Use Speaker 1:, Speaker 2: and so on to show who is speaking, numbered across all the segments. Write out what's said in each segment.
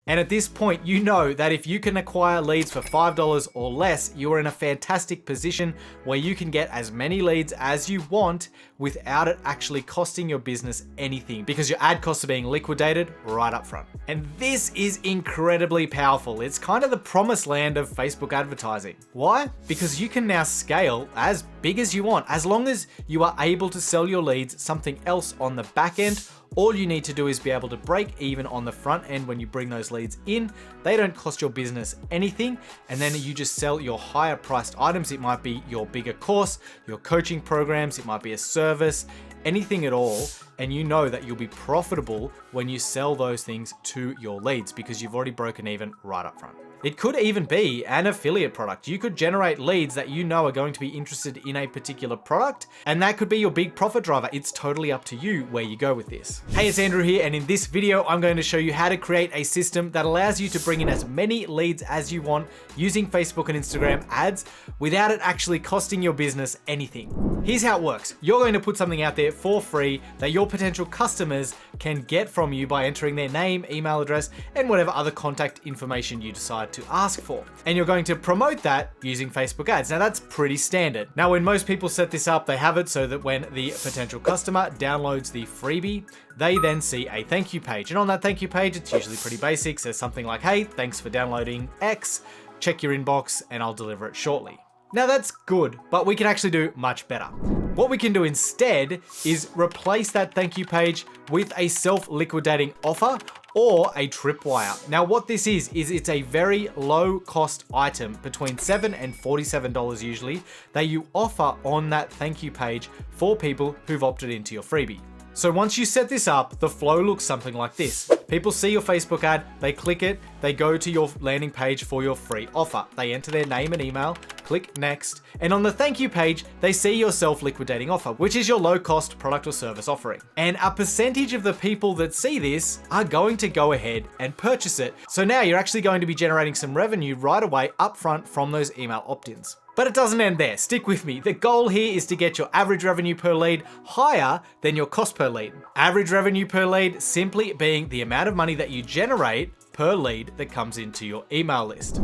Speaker 1: And at this point, you know that if you can acquire leads for $5 or less, you are in a fantastic position where you can get as many leads as you want without it actually costing your business anything, because your ad costs are being liquidated right up front. And this is incredibly powerful. It's kind of the promised land of Facebook advertising. Why? Because you can now scale as big as you want, as long as you are able to sell your leads something else on the back end. All you need to do is be able to break even on the front end when you bring those leads in. They don't cost your business anything, and then you just sell your higher priced items. It might be your bigger course, your coaching programs, it might be a service, anything at all, and you know that you'll be profitable when you sell those things to your leads because you've already broken even right up front. It could even be an affiliate product. You could generate leads that you know are going to be interested in a particular product, and that could be your big profit driver. It's totally up to you where you go with this. Hey, it's Andrew here, and in this video, I'm going to show you how to create a system that allows you to bring in as many leads as you want using Facebook and Instagram ads without it actually costing your business anything. Here's how it works. You're going to put something out there for free that your potential customers can get from you by entering their name, email address, and whatever other contact information you decide to ask for. And you're going to promote that using Facebook ads. Now that's pretty standard. Now when most people set this up, they have it so that when the potential customer downloads the freebie, they then see a thank you page. And on that thank you page, it's usually pretty basic. Says something like, hey, thanks for downloading X, check your inbox and I'll deliver it shortly. Now that's good, but we can actually do much better. What we can do instead is replace that thank you page with a self-liquidating offer or a tripwire. Now what this is it's a very low cost item, between $7 and $47 usually, that you offer on that thank you page for people who've opted into your freebie. So once you set this up, the flow looks something like this. People see your Facebook ad, they click it, they go to your landing page for your free offer. They enter their name and email, click next, and on the thank you page, they see your self-liquidating offer, which is your low-cost product or service offering. And a percentage of the people that see this are going to go ahead and purchase it. So now you're actually going to be generating some revenue right away upfront from those email opt-ins. But it doesn't end there. Stick with me. The goal here is to get your average revenue per lead higher than your cost per lead. Average revenue per lead simply being the amount of money that you generate per lead that comes into your email list.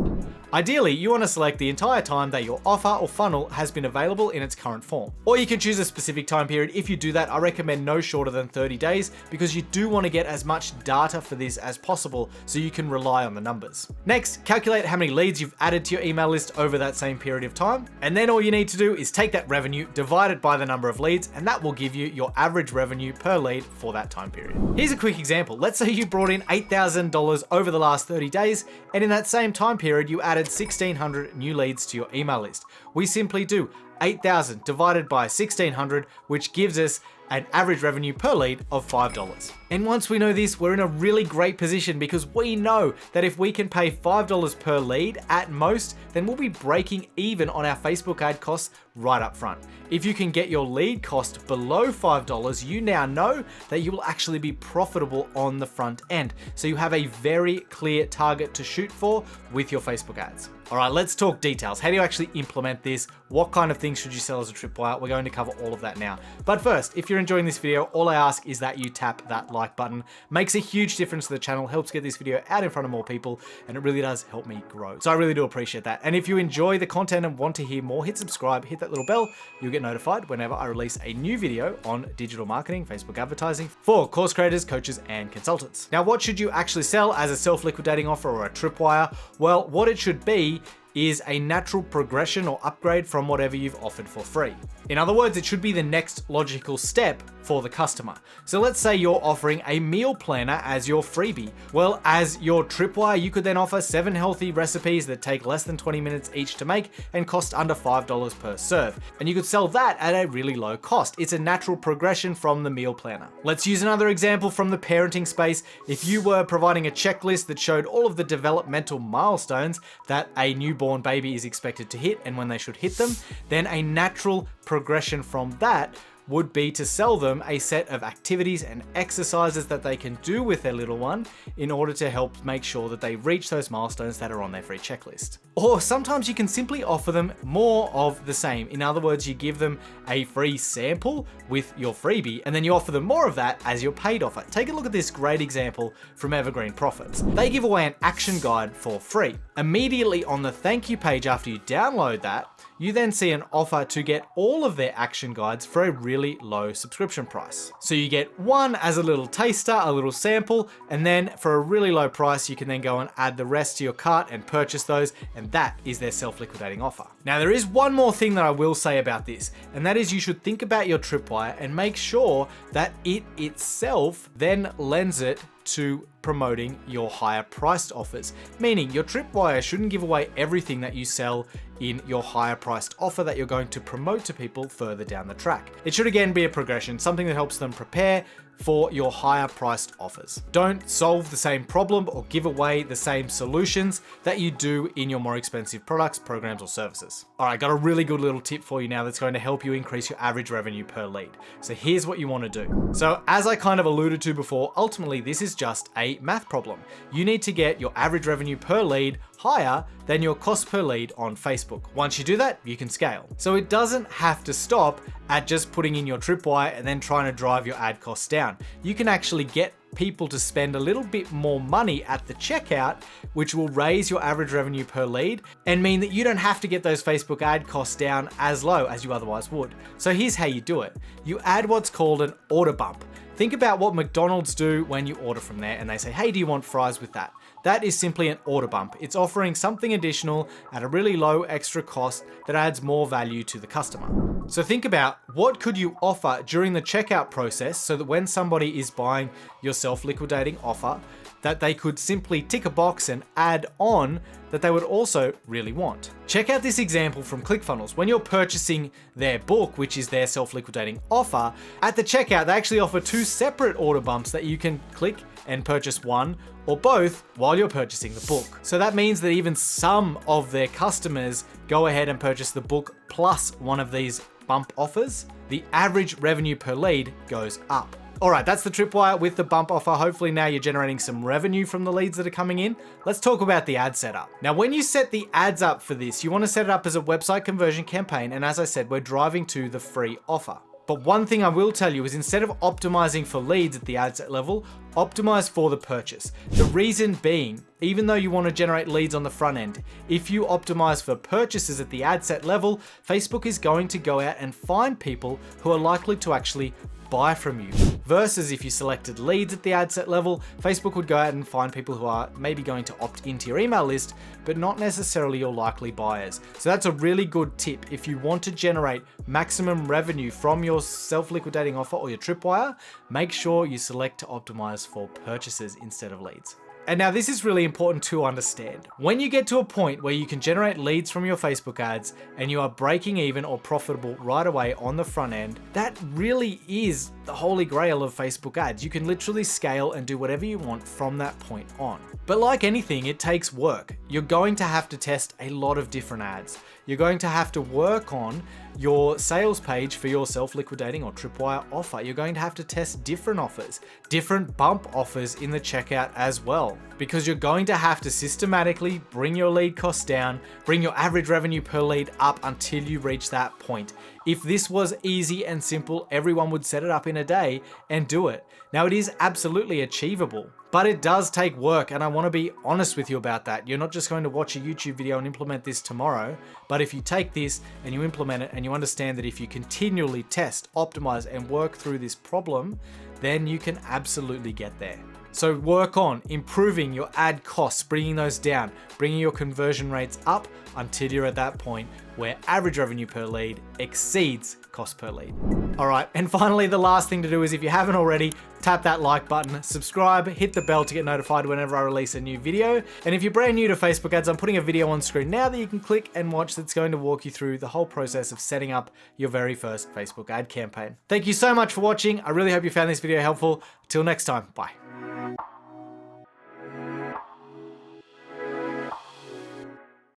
Speaker 1: Ideally, you want to select the entire time that your offer or funnel has been available in its current form. Or you can choose a specific time period. If you do that, I recommend no shorter than 30 days because you do want to get as much data for this as possible so you can rely on the numbers. Next, calculate how many leads you've added to your email list over that same period of time. And then all you need to do is take that revenue, divide it by the number of leads, and that will give you your average revenue per lead for that time period. Here's a quick example. Let's say you brought in $8,000 over the last 30 days, and in that same time period, you added 1,600 new leads to your email list. We simply do 8,000 divided by 1,600, which gives us an average revenue per lead of $5. And once we know this, we're in a really great position because we know that if we can pay $5 per lead at most, then we'll be breaking even on our Facebook ad costs right up front. If you can get your lead cost below $5, you now know that you will actually be profitable on the front end. So you have a very clear target to shoot for with your Facebook ads. All right, let's talk details. How do you actually implement this? What kind of things should you sell as a tripwire? We're going to cover all of that now. But first, if you're enjoying this video, all I ask is that you tap that like button. Makes a huge difference to the channel, helps get this video out in front of more people, and it really does help me grow. So I really do appreciate that. And if you enjoy the content and want to hear more, hit subscribe, hit that little bell. You'll get notified whenever I release a new video on digital marketing, Facebook advertising for course creators, coaches, and consultants. Now, what should you actually sell as a self-liquidating offer or a tripwire? Well, what it should be is a natural progression or upgrade from whatever you've offered for free. In other words, it should be the next logical step for the customer. So let's say you're offering a meal planner as your freebie. Well, as your tripwire, you could then offer 7 healthy recipes that take less than 20 minutes each to make and cost under $5 per serve. And you could sell that at a really low cost. It's a natural progression from the meal planner. Let's use another example from the parenting space. If you were providing a checklist that showed all of the developmental milestones that a newborn baby is expected to hit and when they should hit them, then a natural progression from that would be to sell them a set of activities and exercises that they can do with their little one in order to help make sure that they reach those milestones that are on their free checklist. Or sometimes you can simply offer them more of the same. In other words, you give them a free sample with your freebie, and then you offer them more of that as your paid offer. Take a look at this great example from Evergreen Profits. They give away an action guide for free. Immediately on the thank you page after you download that, you then see an offer to get all of their action guides for a really low subscription price. So you get one as a little taster, a little sample, and then for a really low price, you can then go and add the rest to your cart and purchase those, and that is their self-liquidating offer. Now, there is one more thing that I will say about this, and that is you should think about your tripwire and make sure that it itself then lends it to promoting your higher priced offers. Meaning your tripwire shouldn't give away everything that you sell in your higher priced offer that you're going to promote to people further down the track. It should again be a progression, something that helps them prepare for your higher priced offers. Don't solve the same problem or give away the same solutions that you do in your more expensive products, programs, or services. All right, got a really good little tip for you now that's going to help you increase your average revenue per lead. So here's what you want to do. So as I kind of alluded to before, ultimately this is just a math problem. You need to get your average revenue per lead higher than your cost per lead on Facebook. Once you do that, you can scale. So it doesn't have to stop at just putting in your tripwire and then trying to drive your ad costs down. You can actually get people to spend a little bit more money at the checkout, which will raise your average revenue per lead and mean that you don't have to get those Facebook ad costs down as low as you otherwise would. So here's how you do it. You add what's called an order bump. Think about what McDonald's do when you order from there and they say, hey, do you want fries with that? That is simply an order bump. It's offering something additional at a really low extra cost that adds more value to the customer. So think about what could you offer during the checkout process so that when somebody is buying your self-liquidating offer, that they could simply tick a box and add on that they would also really want. Check out this example from ClickFunnels. When you're purchasing their book, which is their self-liquidating offer, at the checkout, they actually offer two separate order bumps that you can click and purchase one or both while you're purchasing the book. So that means that even some of their customers go ahead and purchase the book plus one of these bump offers. The average revenue per lead goes up. All right, that's the tripwire with the bump offer. Hopefully now you're generating some revenue from the leads that are coming in. Let's talk about the ad setup. Now, when you set the ads up for this, you want to set it up as a website conversion campaign. And as I said, we're driving to the free offer. But one thing I will tell you is instead of optimizing for leads at the ad set level, optimize for the purchase. The reason being, even though you want to generate leads on the front end, if you optimize for purchases at the ad set level, Facebook is going to go out and find people who are likely to actually buy from you. Versus if you selected leads at the ad set level, Facebook would go out and find people who are maybe going to opt into your email list, but not necessarily your likely buyers. So that's a really good tip. If you want to generate maximum revenue from your self-liquidating offer or your tripwire, make sure you select to optimize for purchases instead of leads. And now this is really important to understand. When you get to a point where you can generate leads from your Facebook ads and you are breaking even or profitable right away on the front end, that really is the holy grail of Facebook ads. You can literally scale and do whatever you want from that point on. But like anything, it takes work. You're going to have to test a lot of different ads. You're going to have to work on your sales page for your self-liquidating or tripwire offer. You're going to have to test different offers, different bump offers in the checkout as well, because you're going to have to systematically bring your lead costs down, bring your average revenue per lead up until you reach that point. If this was easy and simple, everyone would set it up in a day and do it. Now, it is absolutely achievable, but it does take work, and I want to be honest with you about that. You're not just going to watch a YouTube video and implement this tomorrow, but if you take this and you implement it and you understand that if you continually test, optimize, and work through this problem, then you can absolutely get there. So work on improving your ad costs, bringing those down, bringing your conversion rates up until you're at that point where average revenue per lead exceeds cost per lead. All right, and finally, the last thing to do is if you haven't already, tap that like button, subscribe, hit the bell to get notified whenever I release a new video. And if you're brand new to Facebook ads, I'm putting a video on screen now that you can click and watch that's going to walk you through the whole process of setting up your very first Facebook ad campaign. Thank you so much for watching. I really hope you found this video helpful. Till next time, bye.